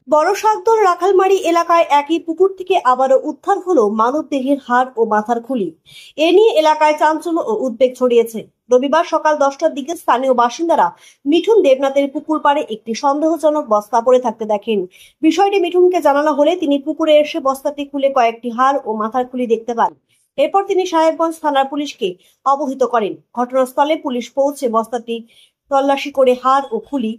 বড়শাকদল রাখালমারি এলাকায় একই পুকুর থেকে আবারও উদ্ধার হলো মানবদেহের হাড় ও মাথার খুলি। এ নিয়ে এলাকায় চাঞ্চল্য ও উদ্বেগ ছড়িয়েছে। রবিবার সকাল 10টার দিকে স্থানীয় বাসিন্দারা মিঠুন দেবনাথের পুকুর পাড়ে একটি সন্দেহজনক বস্তা পড়ে থাকতে দেখেন। বিষয়টি মিঠুনকে জানানো হলে তিনি পুকুরে এসে বস্তাটি খুলে কয়েকটি হাড় ও মাথার খুলি দেখতে পান। এরপর তিনি সাহেবগঞ্জ থানার পুলিশকে অবহিত করেন। ঘটনাস্থলে পুলিশ পৌঁছে বস্তাটি তল্লাশি করে হাড় ও খুলি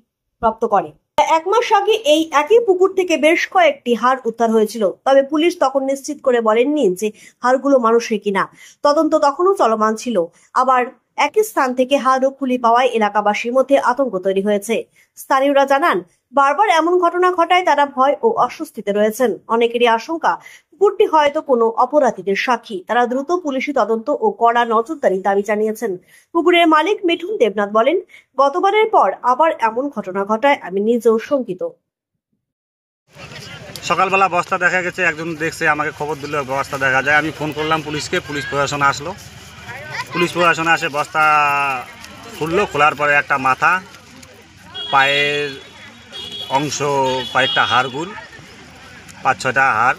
প্রাপ্ত করে। 1 মাস আগে এই একই পুকুর থেকে বেশ কয়েকটি হাড় উদ্ধার হয়েছিল, তবে পুলিশ তখন নিশ্চিত করে বলেননি যে হাড়গুলো মানুষের কিনা। তদন্ত তখনও চলমান ছিল। আবার একই স্থান থেকে হাড় ও খুলি পাওয়ায় এলাকাবাসীর মধ্যে আতঙ্ক তৈরি হয়েছে। স্থানীয়রা জানান, বারবার এমন ঘটনা ঘটায় তারা ভয় ও অস্বস্তিতে রয়েছেন। অনেকেরই আশঙ্কা পুকুরটি হয়তো কোনো অপরাধীদের সাক্ষী। তারা দ্রুত পুলিশি তদন্ত ও কড়া নজরদারির দাবি জানিয়েছেন। পুকুরের মালিক মিঠুন দেবনাথ বলেন, গতবারের পর আবার এমন ঘটনা ঘটায় আমি নিজেও শঙ্কিত। সকালবেলা বস্তা দেখা গেছে, একজন দেখছে, আমাকে খবর দিল বস্তা দেখা যায়। আমি ফোন করলাম পুলিশকে, পুলিশ প্রশাসন আসলো। পুলিশ প্রশাসন আসে বস্তা খুললো। খোলার পরে একটা মাথা, পায়ের অংশ, কয়েকটা হাড়গুল, 5-6টা হাড়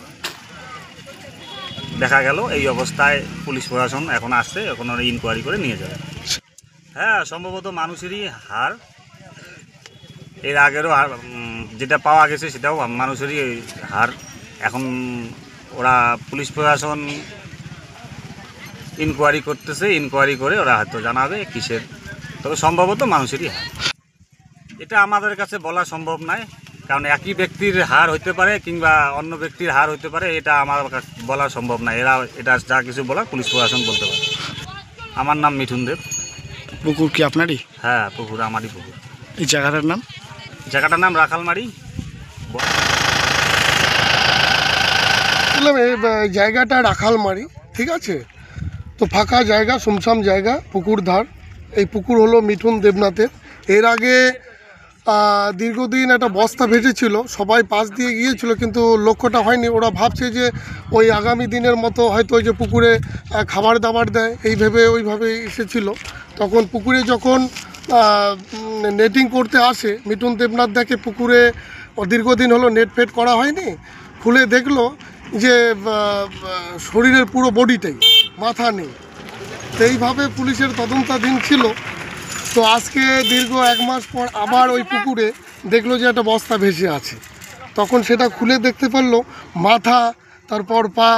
দেখা গেল। এই অবস্থায় পুলিশ প্রশাসন এখন আসছে, এখন ইনকোয়ারি করে নিয়ে যাবে। হ্যাঁ, সম্ভবত মানুষেরই হাড়। এর আগেরও যেটা পাওয়া গেছে সেটাও মানুষেরই হাড়। এখন ওরা পুলিশ প্রশাসন ইনকোয়ারি করতেছে, ইনকোয়ারি করে ওরা হয়তো জানাবে কিসের, তবে সম্ভবত মানুষেরই হাড়। এটা আমাদের কাছে বলা সম্ভব নয়, কারণ একই ব্যক্তির হাড় হইতে পারে কিংবা অন্য ব্যক্তির হাড় হইতে পারে, এটা আমার বলা সম্ভব নয়। এটা যা কিছু বলার পুলিশ প্রশাসন বলতে পারে। আমার নাম মিঠুন দেব। পুকুর কি আপনারই? হ্যাঁ, পুকুর আমারই পুকুর। এই জায়গাটার নাম? জায়গাটার নাম রাখালমারি। এই জায়গাটা রাখালমারি, ঠিক আছে। তো ফাঁকা জায়গা, শুনশান জায়গা, পুকুর ধার। এই পুকুর হলো মিঠুন দেবনাথের। এর আগে দীর্ঘদিন একটা বস্তা ভেসেছিল, সবাই পাশ দিয়ে গিয়েছিল, কিন্তু লক্ষ্যটা হয়নি। ওরা ভাবছে যে ওই আগামী দিনের মতো হয়তো ওই যে পুকুরে খাবার দাবার দেয়, এই ভেবে ওইভাবে এসেছিল। তখন পুকুরে যখন নেটিং করতে আসে, মিঠুন দেবনাথ দেখে পুকুরে দীর্ঘদিন হলো নেট ফেট করা হয়নি। খুলে দেখলো যে শরীরের পুরো বডিটাই, মাথা নেই। তো এইভাবে পুলিশের তদন্তাধীন ছিল। তো আজকে দীর্ঘ 1 মাস পর আবার ওই পুকুরে দেখলো যে একটা বস্তা ভেসে আছে। তখন সেটা খুলে দেখতে পারলো মাথা, তারপর পা।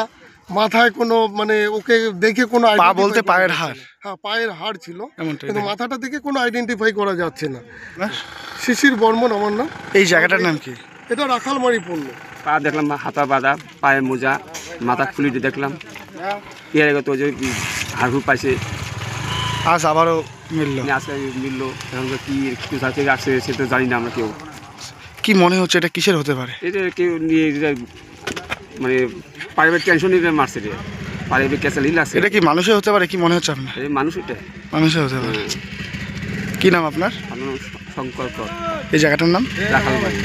মাথায় কোনো মানে ওকে দেখে কোনো পা বলতে পায়ের হাড়? হ্যাঁ, পায়ের হাড় ছিল, কিন্তু মাথাটা দেখে কোনো আইডেন্টিফাই করা যাচ্ছে না। শিশির বর্মন আমার নাম। এই জায়গাটার নাম কি? এটা রাখালমারি পড়ল। পা দেখলাম, হাতা বাঁধা, পায়ে মোজা, মাথা খুলিতে দেখলাম। এর আগে তো যে হাড় পাইছে, আজ আবারও মিললো। আজকে মিললো। এখন কি কোথা থেকে আসছে সে তো জানি না আমরা কেউ। কি মনে হচ্ছে এটা কিসের হতে পারে? এটা কেউ নিয়ে মানে পারিবারিক টেনশন নিয়ে মারছে, রে পারিবারিক ক্যাসেল হিল আছে। এটা কি মানুষের হতে পারে? কি মনে হচ্ছে আপনার? এই মানুষ, এটা মানুষের হতে পারে। কি নাম আপনার? শঙ্কর। এই জায়গাটার নাম রাখালমারি।